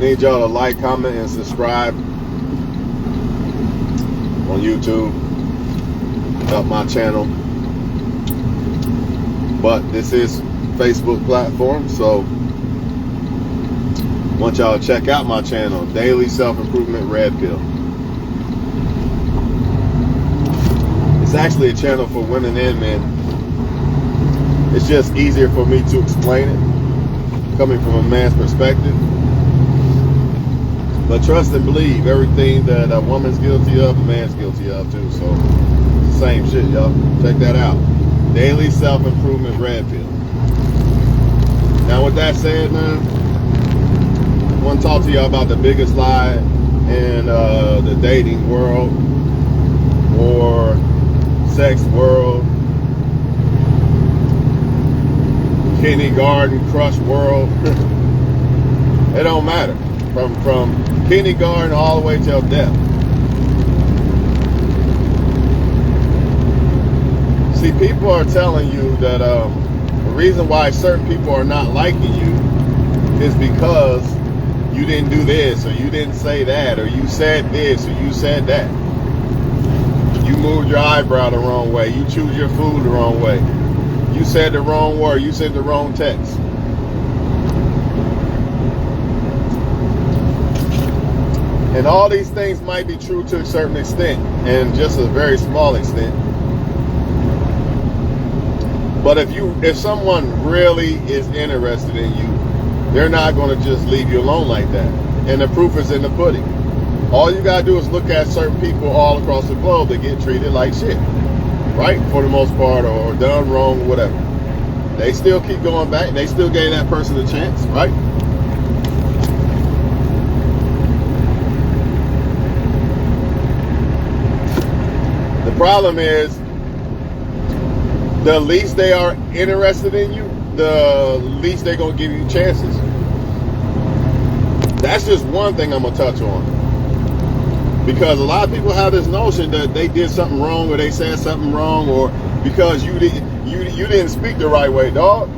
Need y'all to like, comment, and subscribe on YouTube. Help my channel. But this is Facebook platform, so want y'all to check out my channel, Daily Self-Improvement Red Pill. It's actually a channel for women and men. It's just easier for me to explain it, coming from a man's perspective. But trust and believe, everything that a woman's guilty of, a man's guilty of too. So, it's the same shit, y'all. Check that out. Daily Self-Improvement Red Pill. Now, with that said, man, I want to talk to y'all about the biggest lie in the dating world or sex world, kindergarten crush world. It don't matter. From kindergarten all the way till death. See, people are telling you that the reason why certain people are not liking you is because you didn't do this, or you didn't say that, or you said this, or you said that. You moved your eyebrow the wrong way. You choose your food the wrong way. You said the wrong word. You said the wrong text. And all these things might be true to a certain extent, and just a very small extent. But if someone really is interested in you, they're not going to just leave you alone like that. And the proof is in the pudding. All you got to do is look at certain people all across the globe that get treated like shit, right? For the most part, or done wrong, or whatever. They still keep going back, and they still gave that person a chance, right? The problem is, the least they are interested in you, the least they're going to give you chances. That's just one thing I'm going to touch on. Because a lot of people have this notion that they did something wrong, or they said something wrong, or because you didn't speak the right way, dog.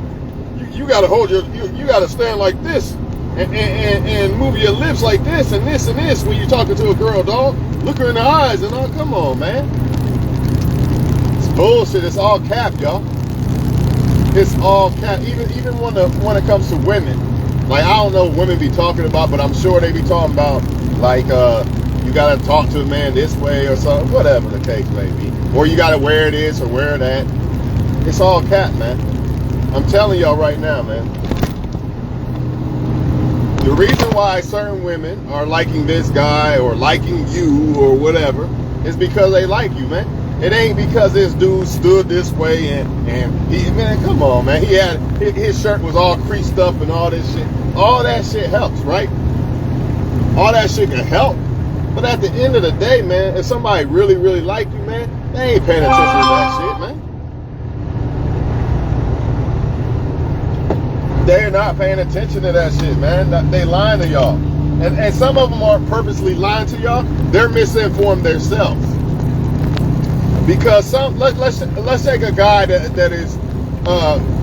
You got to hold you got to stand like this and move your lips like this and this and this when you're talking to a girl, dog. Look her in the eyes and all. Come on, man. Bullshit. It's all cap, y'all. It's all cap. Even when it comes to women, like, I don't know what women be talking about, but I'm sure they be talking about, like, you gotta talk to a man this way or something, whatever the case may be, or you gotta wear this or wear that. It's all cap, man. I'm telling y'all right now, man. The reason why certain women are liking this guy or liking you or whatever is because they like you, man. It ain't because this dude stood this way and he, man, come on, man. He had, his shirt was all creased up and all this shit. All that shit helps, right? All that shit can help. But at the end of the day, man, if somebody really, really like you, man, they ain't paying attention to that shit, man. They're not paying attention to that shit, man. They lying to y'all. And some of them are purposely lying to y'all. They're misinformed themselves. Because let's take a guy that is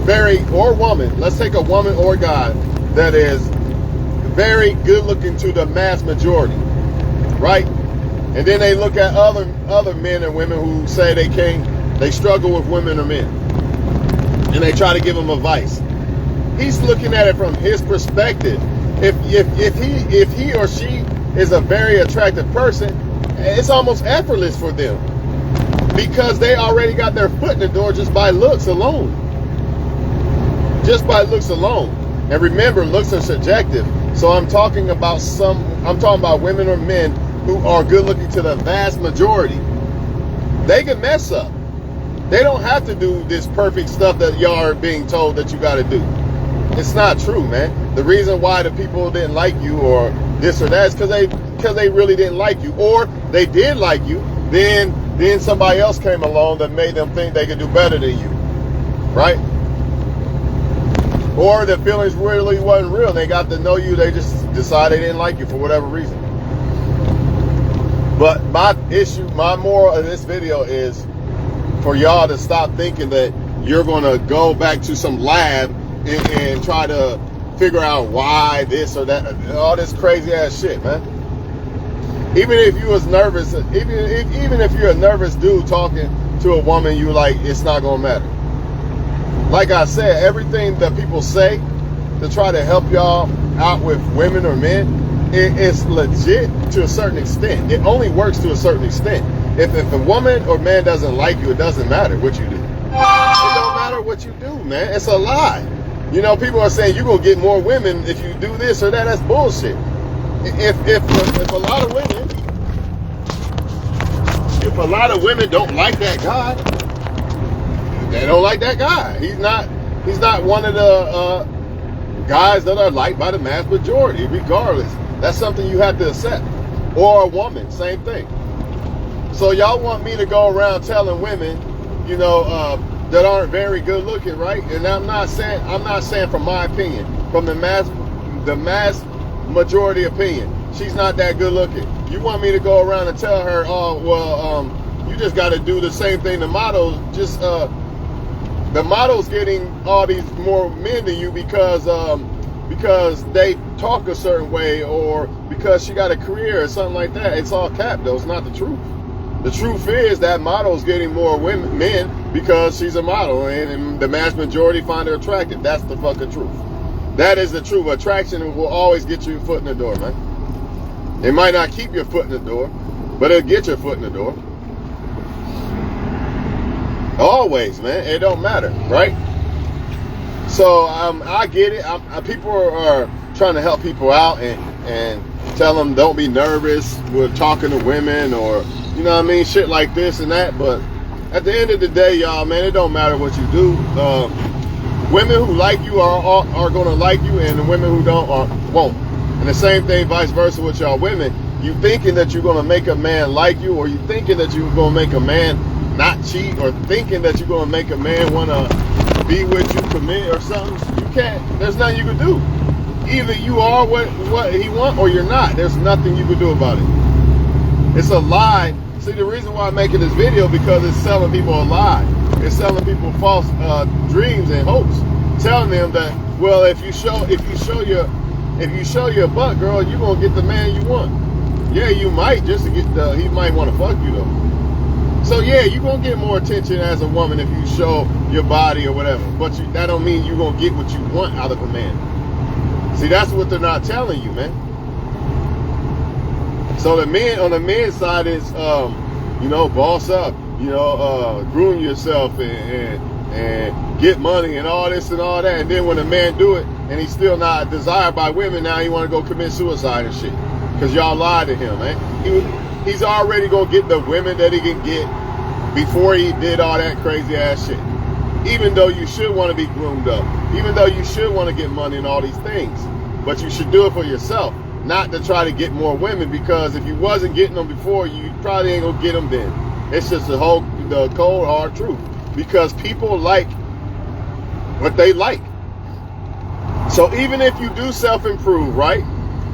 very, or woman. Let's take a woman or guy that is very good looking to the mass majority, right? And then they look at other men and women who say they struggle with women or men, and they try to give them advice. He's looking at it from his perspective. If he or she is a very attractive person, it's almost effortless for them. Because they already got their foot in the door just by looks alone. Just by looks alone. And remember, looks are subjective. So I'm talking about women or men who are good looking to the vast majority. They can mess up. They don't have to do this perfect stuff that y'all are being told that you got to do. It's not true, man. The reason why the people didn't like you or this or that is because they really didn't like you. Or they did like you, then somebody else came along that made them think they could do better than you, right? Or the feelings really wasn't real. They got to know you. They just decided they didn't like you for whatever reason. But my moral of this video is for y'all to stop thinking that you're going to go back to some lab and try to figure out why this or that, all this crazy ass shit, man. Even if you was nervous, even if you're a nervous dude talking to a woman, you like, it's not gonna matter. Like I said, everything that people say to try to help y'all out with women or men, it's legit to a certain extent. It only works to a certain extent. If a woman or man doesn't like you, it doesn't matter what you do. It don't matter what you do, man. It's a lie. You know, people are saying you're gonna get more women if you do this or that. That's bullshit. If a lot of women don't like that guy, they don't like that guy. He's not one of the guys that are liked by the mass majority, regardless. That's something you have to accept. Or a woman, same thing. So y'all want me to go around telling women, you know, that aren't very good looking, right? And I'm not saying from my opinion, from the mass majority opinion, she's not that good looking. You want me to go around and tell her, oh, well, you just got to do the same thing the models, just the model's getting all these more men than you because they talk a certain way, or because she got a career or something like that. It's all cap, though. It's not the truth. The truth is that model's getting more men because she's a model, and the mass majority find her attractive. That's the fucking truth. That is the truth. Attraction will always get you a foot in the door, man. It might not keep your foot in the door, but it'll get your foot in the door. Always, man. It don't matter, right? So I get it. People are trying to help people out and tell them don't be nervous with talking to women, or you know what I mean, shit like this and that. But at the end of the day, y'all, man, it don't matter what you do. Women who like you are going to like you, and the women who don't won't. And the same thing vice versa with y'all women. You thinking that you're going to make a man like you, or you thinking that you're going to make a man not cheat, or thinking that you're going to make a man want to be with you, commit or something. You can't. There's nothing you can do. Either you are what he wants, or you're not. There's nothing you can do about it. It's a lie. See, the reason why I'm making this video, because it's selling people a lie. It's selling people false dreams and hopes, telling them that, well, if you show your butt, girl, you're gonna get the man you want. Yeah, you might, just to get he might want to fuck you though. So yeah, you're gonna get more attention as a woman if you show your body or whatever. But that don't mean you're gonna get what you want out of a man. See, that's what they're not telling you, man. So the men on the men's side is, you know, boss up, you know, groom yourself and get money and all this and all that. And then when a man do it and he's still not desired by women, now he want to go commit suicide and shit because y'all lied to him, man. He's already gonna get the women that he can get before he did all that crazy ass shit. Even though you should want to be groomed up, even though you should want to get money and all these things, but you should do it for yourself, not to try to get more women, because if you wasn't getting them before, you probably ain't gonna get them then. It's just the cold hard truth, because people like what they like. So even if you do self-improve, right?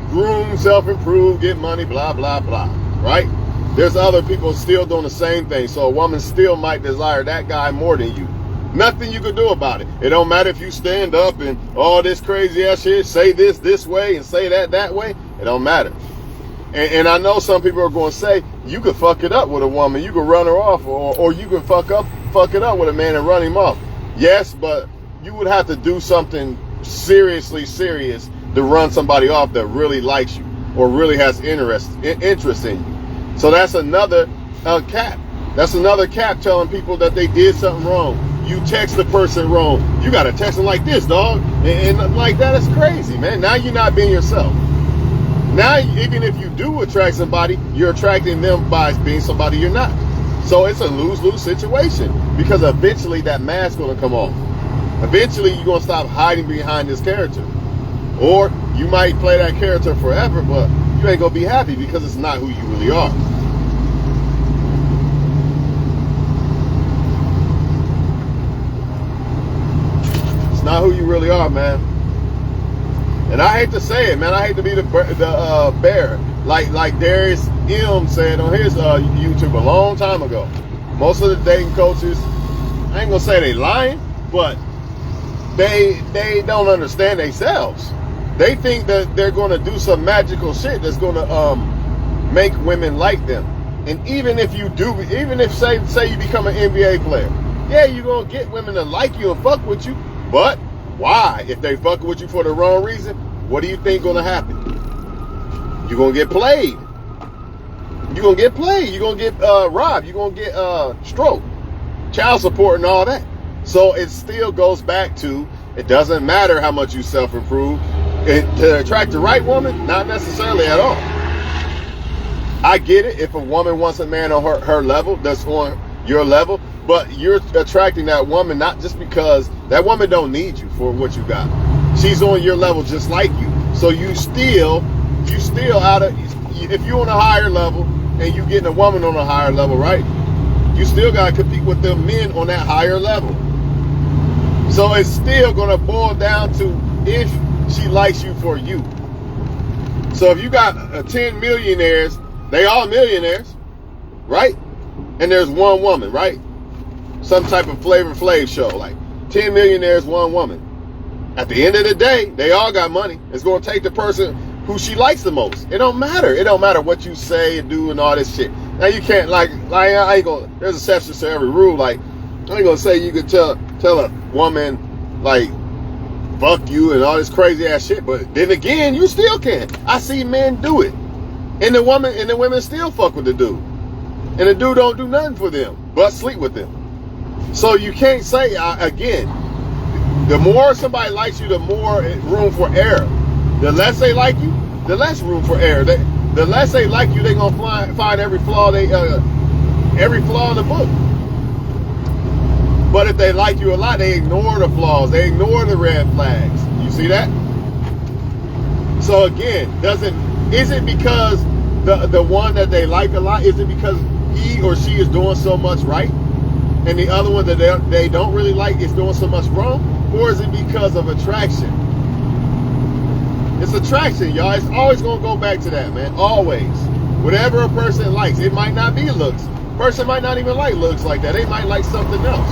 Groom, self-improve, get money, blah, blah, blah, right? There's other people still doing the same thing. So a woman still might desire that guy more than you. Nothing you can do about it. It don't matter if you stand up and all this crazy ass shit, say this way and say that way. It don't matter. And I know some people are going to say, you could fuck it up with a woman. You could run her off, or you could fuck it up with a man and run him off. Yes, but you would have to do something seriously serious to run somebody off that really likes you or really has interest in you. So that's another cap. That's another cap telling people that they did something wrong. You text the person wrong. You got to text them like this, dog. And like that is crazy, man. Now you're not being yourself. Now, even if you do attract somebody, you're attracting them by being somebody you're not. So it's a lose-lose situation, because eventually that mask's going to come off. Eventually you're going to stop hiding behind this character. Or you might play that character forever, but you ain't going to be happy because it's not who you really are. It's not who you really are, man. And I hate to say it, man. I hate to be the bearer. Like Darius M said on his YouTube a long time ago. Most of the dating coaches, I ain't gonna say they lying, but they don't understand themselves. They think that they're going to do some magical shit that's going to make women like them. And even if you do, even if say you become an NBA player, yeah, you're going to get women to like you and fuck with you. But why? If they fuck with you for the wrong reason, what do you think going to happen? You're going to get played. You're going to get played. You're going to get robbed. You're going to get stroked, child support and all that. So it still goes back to, it doesn't matter how much you self-improve. To attract the right woman, not necessarily at all. I get it if a woman wants a man on her level, that's on your level, but you're attracting that woman not just because that woman don't need you for what you got. She's on your level just like you. So you still out of, if you're on a higher level and you getting a woman on a higher level, right? You still got to compete with them men on that higher level. So it's still going to boil down to if she likes you for you. So if you got 10 millionaires, they all millionaires, right? And there's one woman, right? Some type of Flavor Flav show, like 10 millionaires, one woman. At the end of the day, they all got money. It's going to take the person who she likes the most. It don't matter. It don't matter what you say and do and all this shit. Now you can't I ain't gonna, there's exceptions to every rule. Like, I ain't gonna say you could tell a woman, like, fuck you and all this crazy ass shit, but then again, you still can. I see men do it. And the women still fuck with the dude. And the dude don't do nothing for them but sleep with them. So you can't say, again, the more somebody likes you, the more room for error. The less they like you, the less room for error. The less they like you, they're gonna find every flaw in the book. But if they like you a lot, they ignore the flaws, they ignore the red flags. You see that? So again, is it because the one that they like a lot, is it because he or she is doing so much right, and the other one that they don't really like is doing so much wrong? Or is it because of attraction? It's attraction, y'all. It's always going to go back to that, man. Always. Whatever a person likes. It might not be looks. Person might not even like looks like that. They might like something else.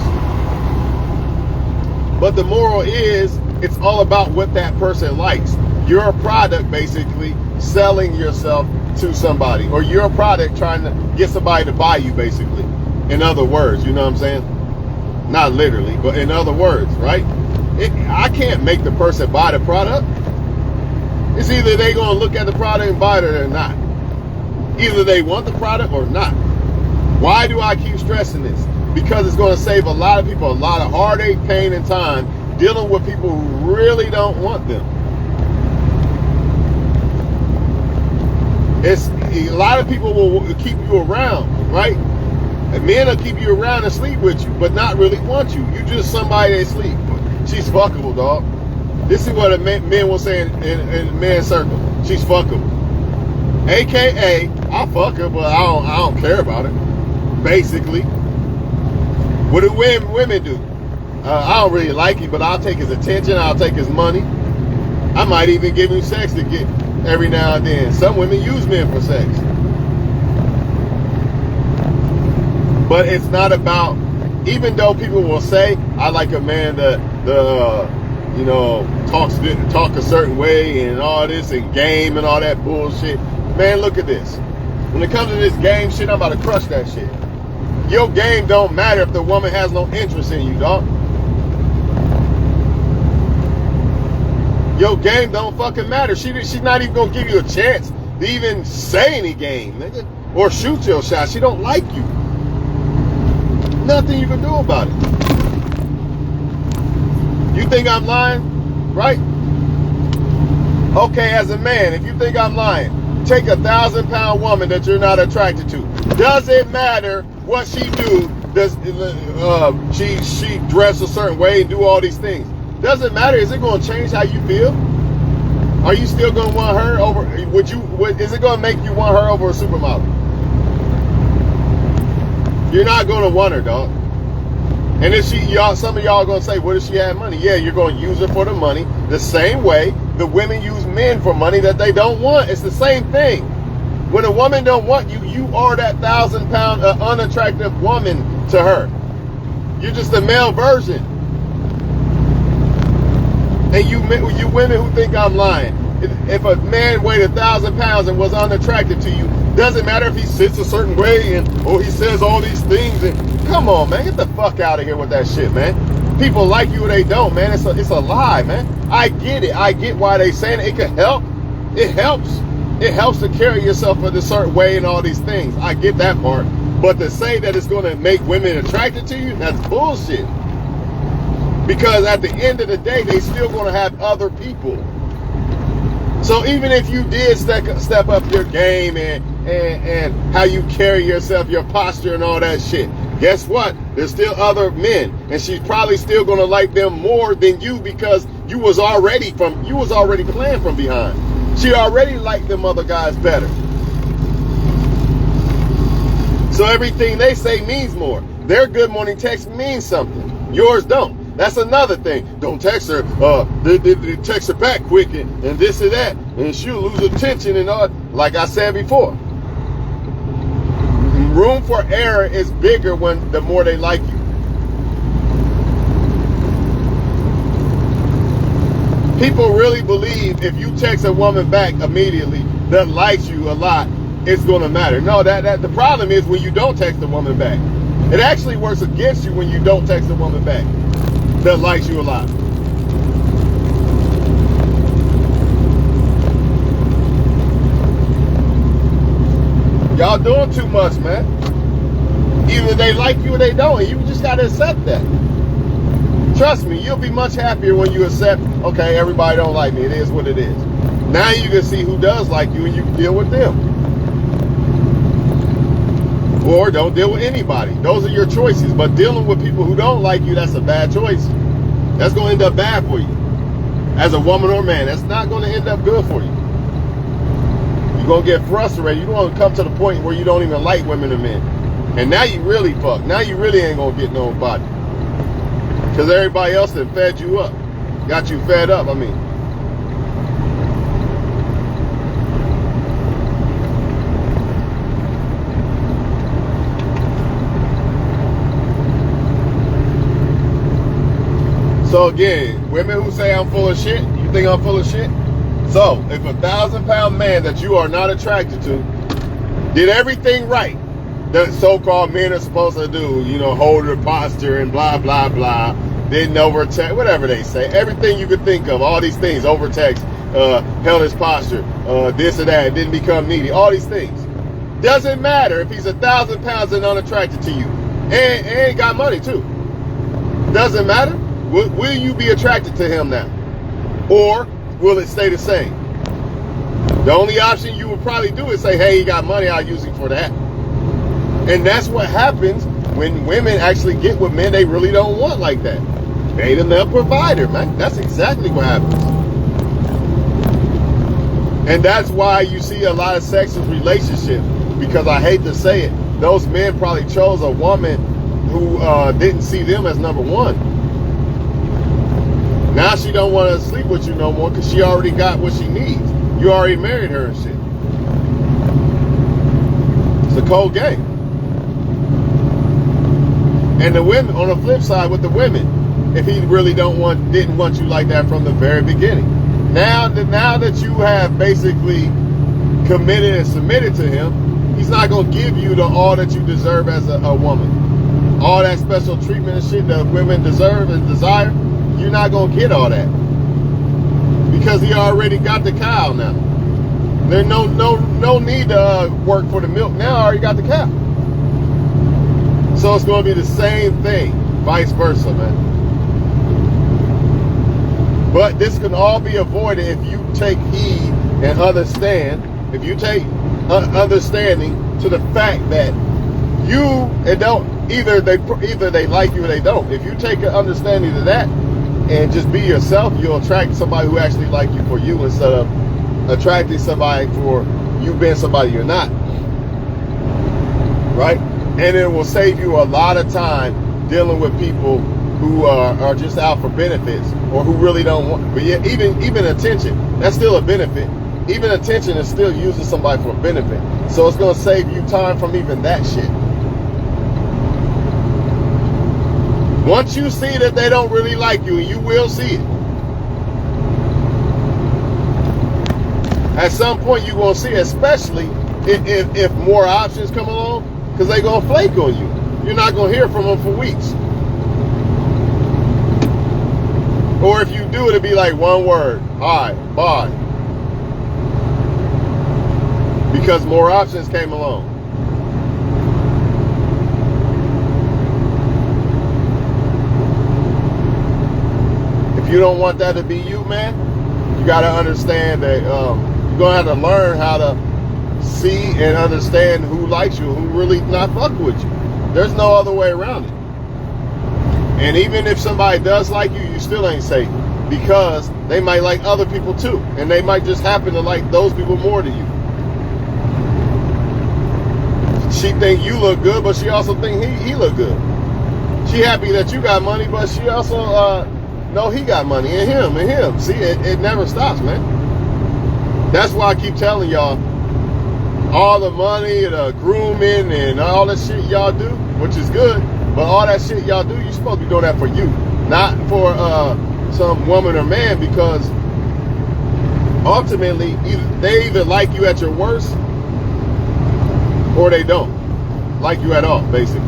But the moral is, it's all about what that person likes. You're a product, basically, selling yourself to somebody. Or you're a product trying to get somebody to buy you, basically. In other words, you know what I'm saying? Not literally, but in other words, right? I can't make the person buy the product. It's either they going to look at the product and buy it or not. Either they want the product or not. Why do I keep stressing this? Because it's going to save a lot of people a lot of heartache, pain, and time dealing with people who really don't want them. A lot of people will keep you around, right? And men will keep you around and sleep with you, but not really want you. You just somebody they sleep. She's fuckable, dog. This is what men will say in men's circle. She's fuckable. AKA, I'll fuck her, but I don't care about it. Basically. What do women do? I don't really like him, but I'll take his attention. I'll take his money. I might even give him sex to get every now and then. Some women use men for sex. But it's not about, even though people will say, I like a man that talk a certain way and all this and game and all that bullshit. Man, look at this. When it comes to this game shit, I'm about to crush that shit. Your game don't matter if the woman has no interest in you, dog. Your game don't fucking matter. She's not even gonna give you a chance to even say any game, nigga, or shoot your shot. She don't like you. Nothing you can do about it. You think I'm lying, right? Okay, as a man, if you think I'm lying, take a 1,000-pound woman that you're not attracted to. Does it matter what she do? Does she dress a certain way and do all these things? Doesn't matter. Is it going to change how you feel? Are you still going to want her over? Is it going to make you want her over a supermodel? You're not going to want her, dog. And if some of y'all are going to say, what if she had money? Yeah, you're going to use her for the money. The same way the women use men for money that they don't want. It's the same thing. When a woman don't want you, you are that 1,000-pound unattractive woman to her. You're just the male version. And you women who think I'm lying, if a man weighed 1,000 pounds and was unattractive to you, doesn't matter if he sits a certain way and he says all these things. And come on, man, get the fuck out of here with that shit, man. People like you or they don't, man. It's a lie, man. I get it. I get why they saying it. It can help. It helps. It helps to carry yourself in a certain way and all these things. I get that part. But to say that it's going to make women attracted to you, that's bullshit. Because at the end of the day, they still going to have other people. So even if you did step up your game and how you carry yourself, your posture and all that shit, guess what? There's still other men, and she's probably still going to like them more than you because you was already playing from behind. She already liked them other guys better. So everything they say means more. Their good morning text means something. Yours don't. That's another thing. Don't text her. They text her back quick and this and that, and she'll lose attention and all. Like I said before, room for error is bigger when the more they like you. People really believe if you text a woman back immediately that likes you a lot, it's going to matter. No, that the problem is when you don't text a woman back. It actually works against you when you don't text a woman back that likes you a lot. Y'all doing too much, man. Either they like you or they don't, and you just got to accept that. Trust me, you'll be much happier when you accept, okay, everybody don't like me. It is what it is. Now you can see who does like you and you can deal with them. Or don't deal with anybody. Those are your choices. But dealing with people who don't like you, that's a bad choice. That's going to end up bad for you. As a woman or man, that's not going to end up good for you. You're going to get frustrated. You're going to come to the point where you don't even like women or men. And now you really fucked. Now you really ain't going to get nobody. Because everybody else that fed you up. Got you fed up, I mean. So again, women who say I'm full of shit, you think I'm full of shit? So if a 1,000-pound man that you are not attracted to did everything right that so-called men are supposed to do, you know, hold their posture and blah, blah, blah, didn't overtext, whatever they say, everything you could think of, all these things, overtext, held his posture, this or that, didn't become needy, all these things. Doesn't matter if he's 1,000 pounds and unattracted to you and got money too. Doesn't matter. Will you be attracted to him now? Or will it stay the same? The only option you would probably do is say, hey, he got money, I'll use him for that. And that's what happens when women actually get with men they really don't want like that. They ain't enough provider, man. That's exactly what happens. And that's why you see a lot of sexist relationships, because I hate to say it, those men probably chose a woman who didn't see them as number one. Now she don't want to sleep with you no more because she already got what she needs. You already married her and shit. It's a cold game. And the women, on the flip side with the women, if he really didn't want you like that from the very beginning. Now that you have basically committed and submitted to him, he's not going to give you all that you deserve as a woman. All that special treatment and shit that women deserve and desire. You're not going to get all that because he already got the cow now. There's no need to work for the milk now. I already got the cow. So it's going to be the same thing, vice versa, man. But this can all be avoided if you take heed and understand. If you take understanding to the fact that either they like you or they don't. If you take an understanding to that, and just be yourself, you'll attract somebody who actually like you for you instead of attracting somebody for you being somebody you're not. Right? And it will save you a lot of time dealing with people who are just out for benefits or who really don't want, but yeah, even attention, that's still a benefit. Even attention is still using somebody for a benefit. So it's going to save you time from even that shit. Once you see that they don't really like you, and you will see it, At some point you're going to see, especially if more options come along, because they're going to flake on you. You're not going to hear from them for weeks. Or if you do, it'll be like one word: hi, bye. Because more options came along. If you don't want that to be you, man, you got to understand that you're going to have to learn how to see and understand who likes you, who really not fuck with you. There's no other way around it. And even if somebody does like you, you still ain't safe, because they might like other people too, and they might just happen to like those people more than you. She think you look good, but she also think he look good. She happy that you got money, but she also know he got money, and him. See, it never stops, man. That's why I keep telling y'all, all the money, the grooming, and all that shit y'all do, which is good, but all that shit y'all do, you're supposed to be doing that for you, not for some woman or man, because ultimately they either like you at your worst or they don't like you at all, basically.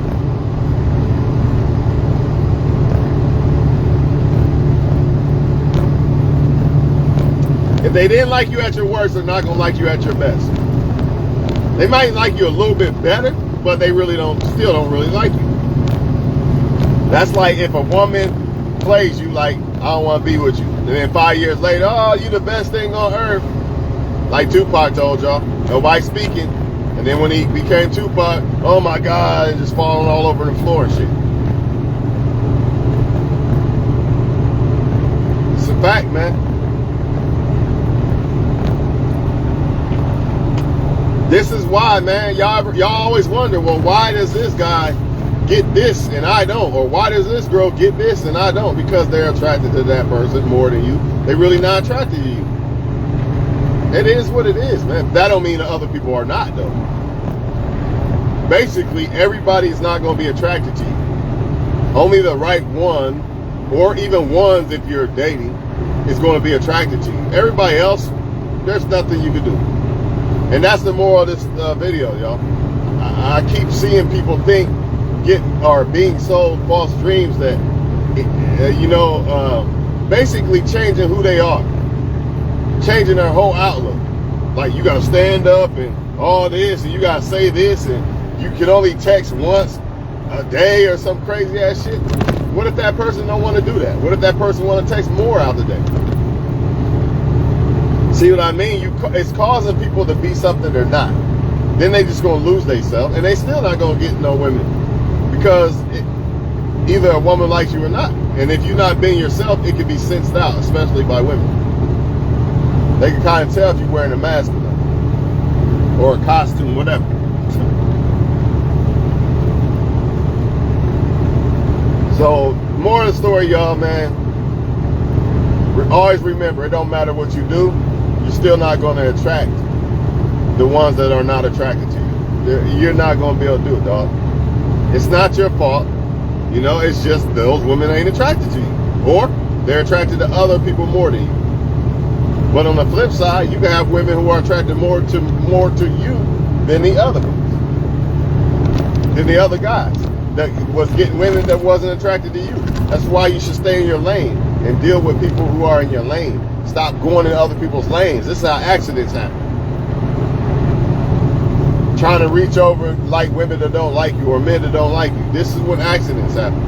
If they didn't like you at your worst, they're not gonna like you at your best. They might like you a little bit better, but they really still don't really like you. That's like if a woman plays you like, I don't want to be with you, and then 5 years later, oh, you the best thing on earth. Like Tupac told y'all, nobody speaking. And then when he became Tupac, oh my God, and just falling all over the floor and shit. It's a fact, man. This is why, man, y'all always wonder, well, why does this guy get this and I don't? Or why does this girl get this and I don't? Because they're attracted to that person more than you. They're really not attracted to you. It is what it is, man. That don't mean that other people are not, though. Basically, everybody's not going to be attracted to you. Only the right one, or even ones if you're dating, is going to be attracted to you. Everybody else, there's nothing you can do. And that's the moral of this video, y'all. I keep seeing people being sold false dreams that, basically changing who they are, changing their whole outlook. Like, you got to stand up and all this, and you got to say this, and you can only text once a day or some crazy ass shit. What if that person don't want to do that? What if that person want to text more out the day? See what I mean? It's causing people to be something they're not. Then they just going to lose themselves, and they still not going to get no women, because either a woman likes you or not. And if you're not being yourself, it can be sensed out, especially by women. They can kind of tell if you're wearing a mask or not, or a costume, whatever. So, more of the story, y'all, man. Always remember, it don't matter what you do, you're still not going to attract the ones that are not attracted to you. You're not going to be able to do it, dog. It's not your fault. It's just those women ain't attracted to you. Or they're attracted to other people more than you. But on the flip side, you can have women who are attracted more to you than the other ones. Than the other guys that was getting women that wasn't attracted to you. That's why you should stay in your lane and deal with people who are in your lane. Stop going in other people's lanes. This is how accidents happen. Trying to reach over like women that don't like you or men that don't like you. This is when accidents happen.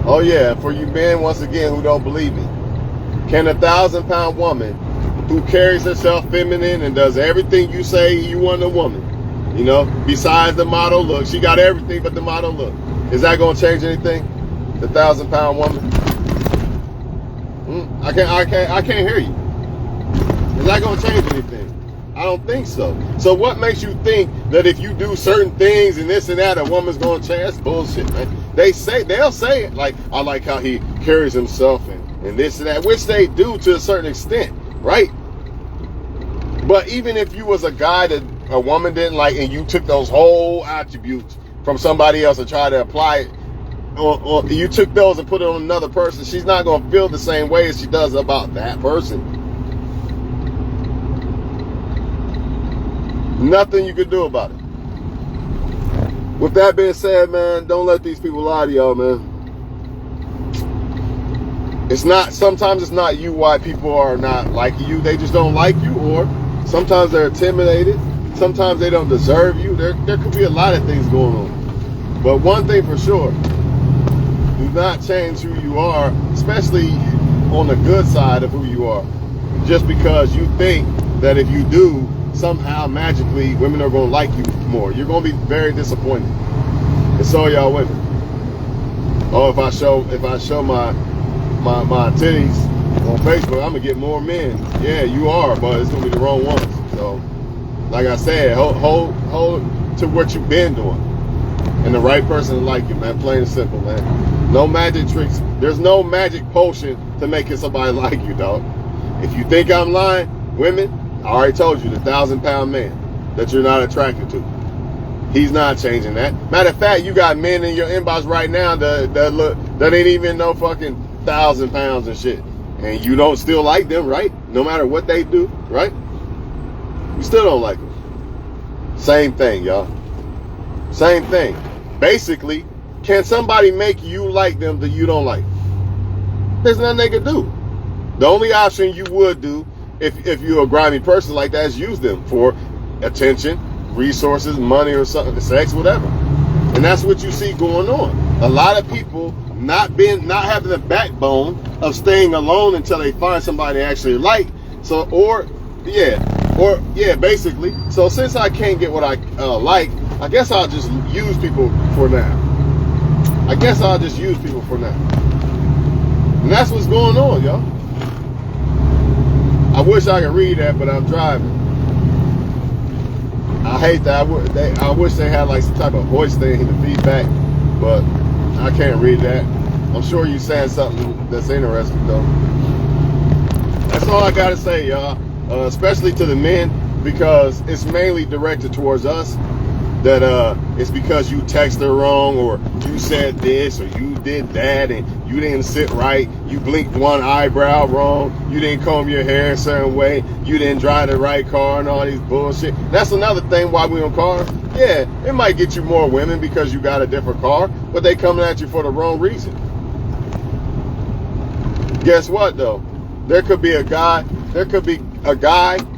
Oh yeah, for you men, once again, who don't believe me. Can a 1,000-pound woman who carries herself feminine and does everything you say you want a woman, besides the model look, she got everything but the model look, is that going to change anything? The 1,000-pound woman? I can't hear you. Is that going to change anything? I don't think so. So what makes you think that if you do certain things and this and that, a woman's going to change? That's bullshit, man. They'll say it like, I like how he carries himself and this and that, which they do to a certain extent, right? But even if you was a guy that a woman didn't like and you took those whole attributes from somebody else and try to apply it, or you took those and put it on another person, she's not going to feel the same way as she does about that person. Nothing you can do about it. With that being said, man, don't let these people lie to y'all, man. Sometimes it's not you why people are not liking you. They just don't like you, or sometimes they're intimidated. Sometimes they don't deserve you. There could be a lot of things going on. But one thing for sure, do not change who you are, especially on the good side of who you are, just because you think that if you do, somehow magically women are going to like you more. You're going to be very disappointed. And so y'all women. Oh, if I show my titties on Facebook, I'm gonna get more men. Yeah, you are, but it's gonna be the wrong ones. So, like I said, hold to what you've been doing, and the right person to like you, man. Plain and simple, man. No magic tricks. There's no magic potion to making somebody like you, dog. If you think I'm lying, women, I already told you, the 1,000-pound man that you're not attracted to. He's not changing that. Matter of fact, you got men in your inbox right now that ain't even no fucking 1,000 pounds and shit, and you don't still like them, right? No matter what they do, right? You still don't like them. Same thing, y'all. Same thing. Basically, can somebody make you like them that you don't like? There's nothing they can do. The only option you would do if you're a grimy person like that is use them for attention, resources, money, or something, sex, whatever. And that's what you see going on. A lot of people not having the backbone of staying alone until they find somebody they actually like. So, basically. So since I can't get what I like, I guess I'll just use people for now. And that's what's going on, y'all. I wish I could read that, but I'm driving. I hate that. I wish they had like some type of voice thing in the feedback, but I can't read that. I'm sure you're saying something that's interesting, though. That's all I gotta say, y'all. Especially to the men, because it's mainly directed towards us. That it's because you texted wrong, or you said this, or you did that, and you didn't sit right. You blinked one eyebrow wrong. You didn't comb your hair a certain way. You didn't drive the right car and all these bullshit. That's another thing why we on cars. Yeah, it might get you more women because you got a different car, but they coming at you for the wrong reason. Guess what though? There could be a guy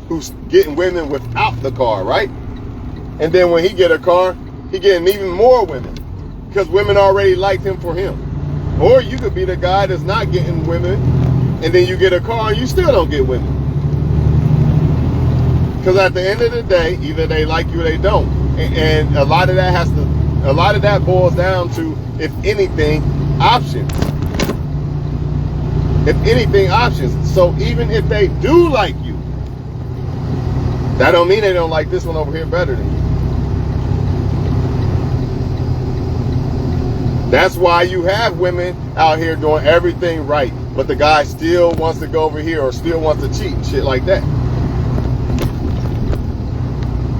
who's getting women without the car, right? And then when he get a car, he getting even more women because women already liked him for him. Or you could be the guy that's not getting women, and then you get a car and you still don't get women. Because at the end of the day, either they like you or they don't. And a lot of that boils down to, if anything, options. If anything, options. So even if they do like you, that don't mean they don't like this one over here better than you. That's why you have women out here doing everything right, but the guy still wants to go over here or still wants to cheat, shit like that.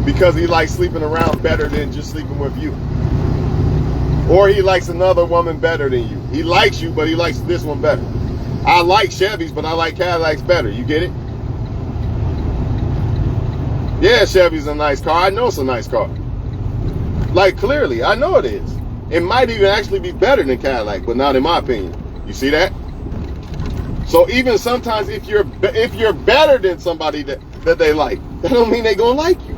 Because he likes sleeping around better than just sleeping with you. Or he likes another woman better than you. He likes you, but he likes this one better. I like Chevys, but I like Cadillacs better. You get it? Yeah, Chevy's a nice car. I know it's a nice car. Like, clearly, I know it is. It might even actually be better than Cadillac, but not in my opinion. You see that? So even sometimes if you're better than somebody that they like, that don't mean they gonna like you.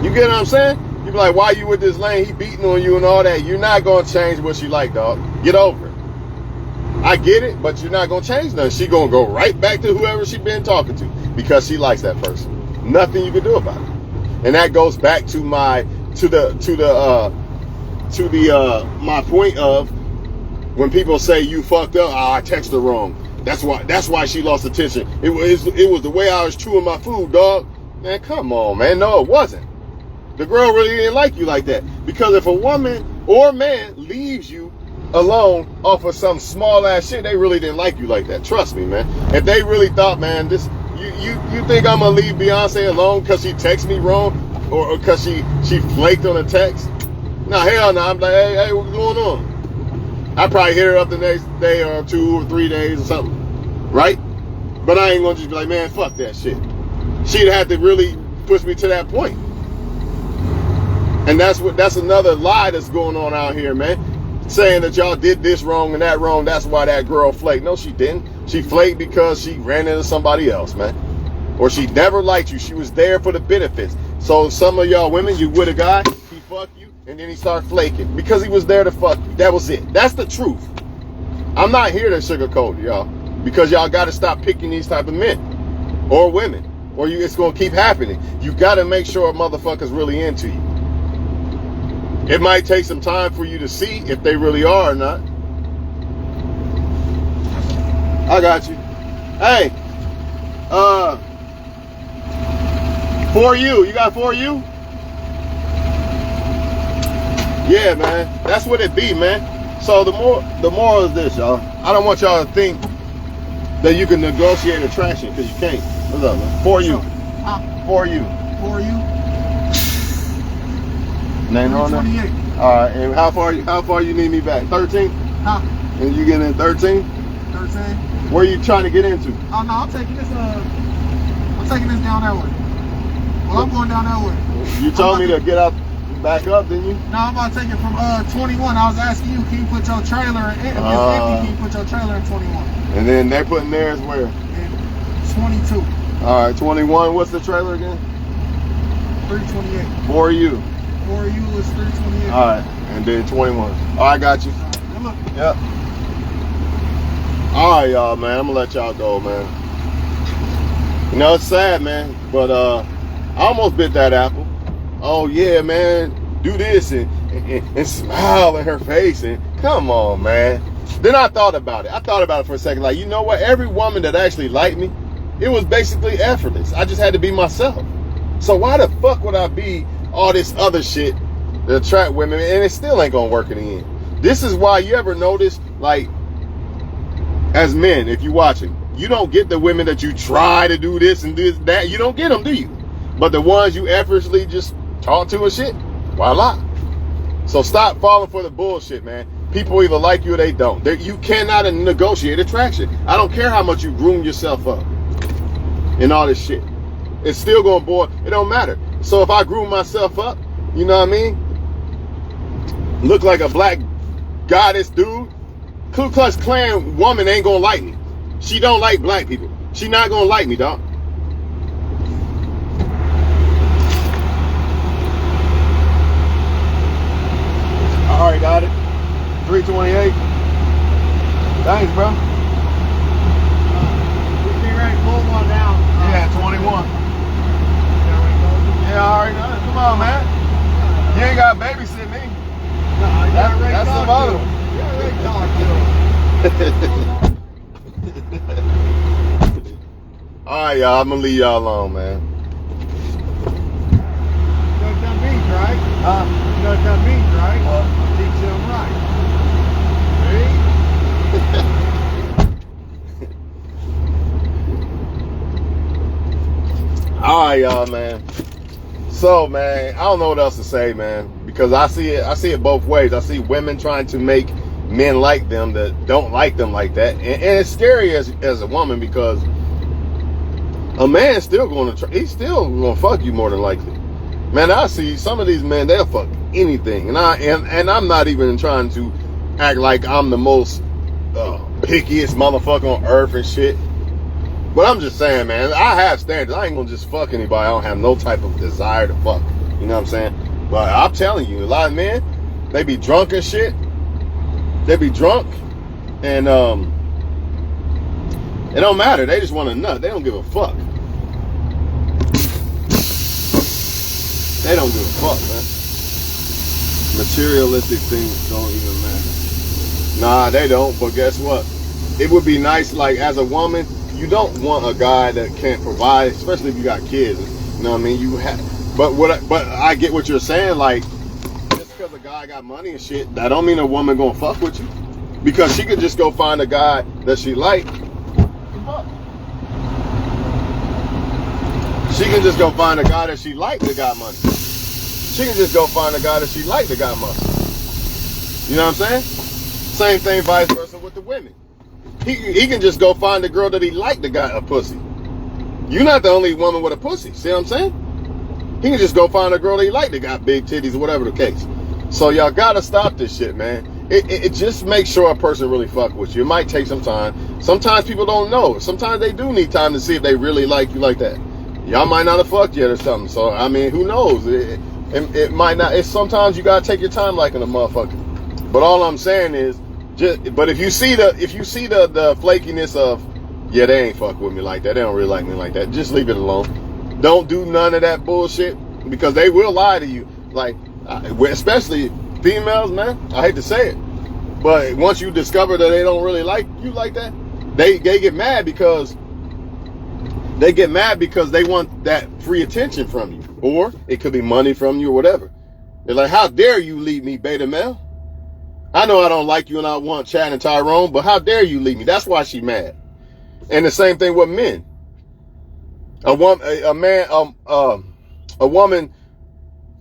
You get what I'm saying? You be like, why you with this lane? He beating on you and all that. You're not gonna change what she like, dog. Get over it. I get it, but you're not gonna change nothing. She gonna go right back to whoever she been talking to because she likes that person. Nothing you can do about it. And that goes back to my point of when people say you fucked up. I texted her wrong. That's why she lost attention. It was the way I was chewing my food, dog. Man, come on, man. No, it wasn't. The girl really didn't like you like that. Because if a woman or man leaves you alone off of some small ass shit, they really didn't like you like that. Trust me, man. If they really thought, man, you think I'm gonna leave Beyonce alone because she texted me wrong? or because she flaked on a text. No, hell no. I'm like, hey, what's going on? I probably hit her up the next day or 2 or 3 days or something, right? But I ain't gonna just be like, man, fuck that shit. She'd have to really push me to that point. And that's another lie that's going on out here, man. Saying that y'all did this wrong and that wrong, that's why that girl flaked. No, she didn't. She flaked because she ran into somebody else, man. Or she never liked you. She was there for the benefits. So some of y'all women, you with a guy, he fucked you, and then he started flaking because he was there to fuck you. That was it. That's the truth. I'm not here to sugarcoat y'all, because y'all got to stop picking these type of men or women, or it's going to keep happening. You got to make sure a motherfucker's really into you. It might take some time for you to see if they really are or not. I got you. Hey, for you got for you? Yeah, man, that's what it be, man. So the moral is this, y'all. I don't want y'all to think that you can negotiate attraction, because you can't. What's up, man? For you. For you. For you. Name on there? 28. All right, and how far you need me back? 13? Huh? And you getting in 13? 13. Where are you trying to get into? Oh no, I'm taking this down that way. Well, I'm going down that way. You told me to get out, back up, didn't you? No, I'm about to take it from 21. I was asking you, can you put your trailer in? If it's empty, can you put your trailer in 21? And then they're putting theirs where? In 22. All right, 21. What's the trailer again? 328. For you. For you is 328. All right, and then 21. All right, I got you. Good luck. Yep. All right, y'all, man. I'm gonna let y'all go, man. You know, it's sad, man, but I almost bit that apple. Oh yeah, man, do this and smile in her face, and come on, man. Then I thought about it. I thought about it for a second. Like, you know what? Every woman that actually liked me, it was basically effortless. I just had to be myself. So why the fuck would I be all this other shit to attract women, and it still ain't gonna work in the end? This is why, you ever notice, like, as men, if you watching, you don't get the women that you try to do this and this, that. You don't get them, do you? But the ones you effortlessly just talk to and shit, voila. So stop falling for the bullshit, man. People either like you or they don't. You cannot negotiate attraction. I don't care how much you groom yourself up and all this shit. It's still gonna bore. It don't matter. So if I groom myself up, you know what I mean? Look like a black goddess dude. Ku Klux Klan woman ain't gonna like me. She don't like black people. She not gonna like me, dog. All right, got it. 328. Thanks, bro. Be ready, pull one down. Yeah, 21. Yeah, I already know. Come on, man. You ain't got to babysit me. That's some other one. All right, y'all. I'm gonna leave y'all alone, man. You know what that means, right? You know what that means, right? Teach them right. See? All right, y'all, man. So, man, I don't know what else to say, man, because I see it both ways. I see women trying to make men like them that don't like them like that, and it's scary as a woman, because a man's still he's still gonna fuck you more than likely. Man, I see some of these men, they'll fuck anything, and I'm not even trying to act like I'm the most pickiest motherfucker on earth and shit. But I'm just saying, man, I have standards. I ain't gonna just fuck anybody I don't have no type of desire to fuck. You know what I'm saying? But I'm telling you, a lot of men, they be drunk and shit. They be drunk, and it don't matter. They just want a nut. They don't give a fuck. They don't give a fuck, man. Materialistic things don't even matter. Nah, they don't. But guess what? It would be nice, like, as a woman, you don't want a guy that can't provide, especially if you got kids. You know what I mean? You have, but I get what you're saying. Like, just because a guy got money and shit, that don't mean a woman gonna fuck with you, because she could just go find a guy that she like. She can just go find a guy that she like that got money. She can just go find a guy that she like that got muscle. You know what I'm saying? Same thing, vice versa with the women. He can just go find a girl that he like that got a pussy. You're not the only woman with a pussy. See what I'm saying? He can just go find a girl that he like that got big titties or whatever the case. So y'all gotta stop this shit, man. It just makes sure a person really fuck with you. It might take some time. Sometimes people don't know. Sometimes they do need time to see if they really like you like that. Y'all might not have fucked yet or something. So I mean, who knows? It might not. It's sometimes you gotta take your time liking a motherfucker. But all I'm saying is, but if you see the flakiness of, yeah, they ain't fuck with me like that. They don't really like me like that. Just leave it alone. Don't do none of that bullshit, because they will lie to you. Like, especially females, man. I hate to say it, but once you discover that they don't really like you like that, they get mad because they want that free attention from you, or it could be money from you or whatever. They're like, how dare you leave me, beta male? I know I don't like you and I want Chad and Tyrone, but how dare you leave me? That's why she mad. And the same thing with men. A woman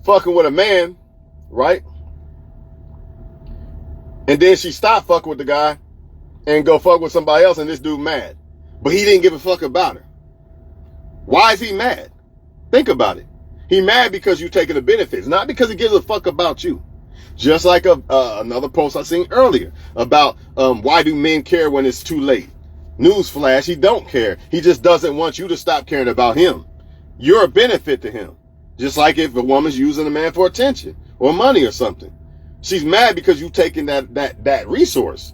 fucking with a man, right? And then she stopped fucking with the guy and go fuck with somebody else, and this dude mad. But he didn't give a fuck about her. Why is he mad? Think about it. He mad because you taking the benefits, not because he gives a fuck about you. Just like another post I seen earlier about why do men care when it's too late? Newsflash, he don't care. He just doesn't want you to stop caring about him. You're a benefit to him. Just like if a woman's using a man for attention or money or something. She's mad because you taking that resource.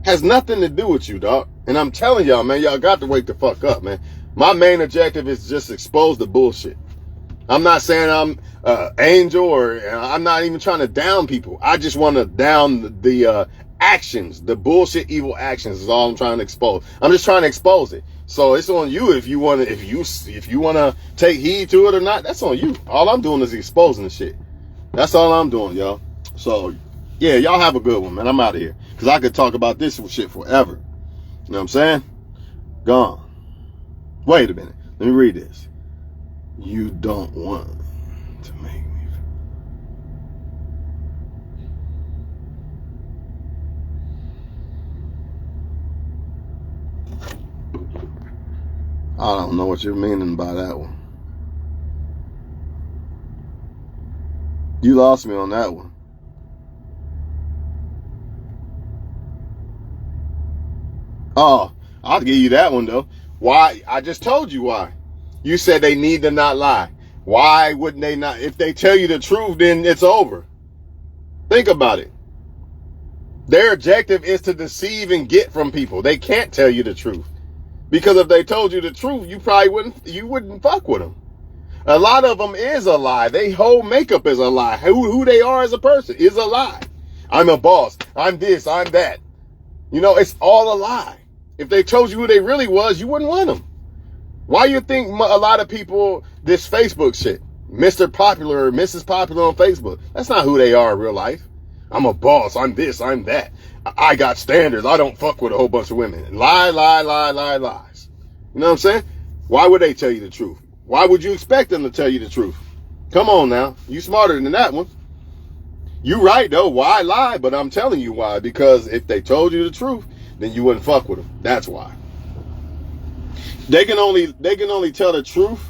Has nothing to do with you, dog. And I'm telling y'all, man, y'all got to wake the fuck up, man. My main objective is just expose the bullshit. I'm not saying I'm angel, or I'm not even trying to down people. I just want to down the actions, the bullshit, evil actions is all I'm trying to expose. I'm just trying to expose it. So it's on you if you want to, if you want to take heed to it or not. That's on you. All I'm doing is exposing the shit. That's all I'm doing, y'all. So yeah, y'all have a good one, man. I'm out of here because I could talk about this shit forever. You know what I'm saying? Gone. Wait a minute. Let me read this. You don't want to make me. I don't know what you're meaning by that one. You lost me on that one. Oh, I'll give you that one though. Why? I just told you why. You said they need to not lie. Why wouldn't they not? If they tell you the truth, then it's over. Think about it. Their objective is to deceive and get from people. They can't tell you the truth. Because if they told you the truth, you probably wouldn't fuck with them. A lot of them is a lie. Their whole makeup is a lie. Who they are as a person is a lie. I'm a boss. I'm this. I'm that. You know, it's all a lie. If they told you who they really was, you wouldn't want them. Why you think a lot of people, this Facebook shit, Mr. Popular or Mrs. Popular on Facebook, that's not who they are in real life. I'm a boss. I'm this. I'm that. I got standards. I don't fuck with a whole bunch of women. Lie, lie, lie, lie, lies. You know what I'm saying? Why would they tell you the truth? Why would you expect them to tell you the truth? Come on now. You smarter than that one. You right though. Why lie? But I'm telling you why. Because if they told you the truth, then you wouldn't fuck with them. That's why. They can only tell the truth.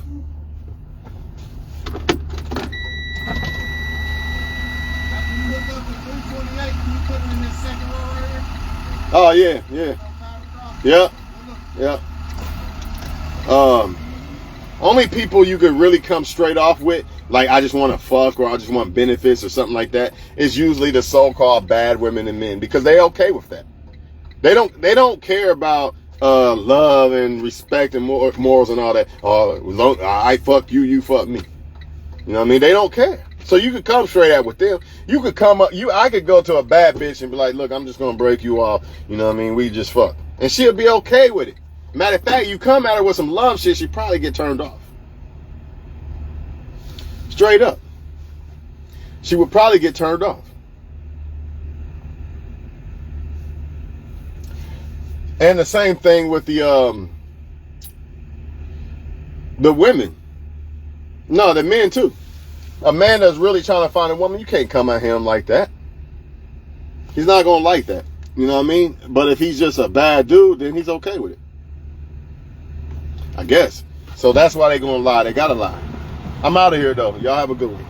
Oh yeah, yeah. Yeah. Only people you could really come straight off with, like I just want to fuck or I just want benefits or something like that, is usually the so-called bad women and men, because they okay with that. They don't care about love and respect and morals and all that. I fuck you, you fuck me. You know what I mean? They don't care. So you could come straight out with them. You could come up. I could go to a bad bitch and be like, look, I'm just gonna break you off. You know what I mean? We just fuck, and she'll be okay with it. Matter of fact, you come at her with some love shit, she probably get turned off. Straight up, she would probably get turned off. And the same thing with the women. No, the men too. A man that's really trying to find a woman, you can't come at him like that. He's not going to like that. You know what I mean? But if he's just a bad dude, then he's okay with it. I guess. So that's why they're going to lie. They got to lie. I'm out of here, though. Y'all have a good one.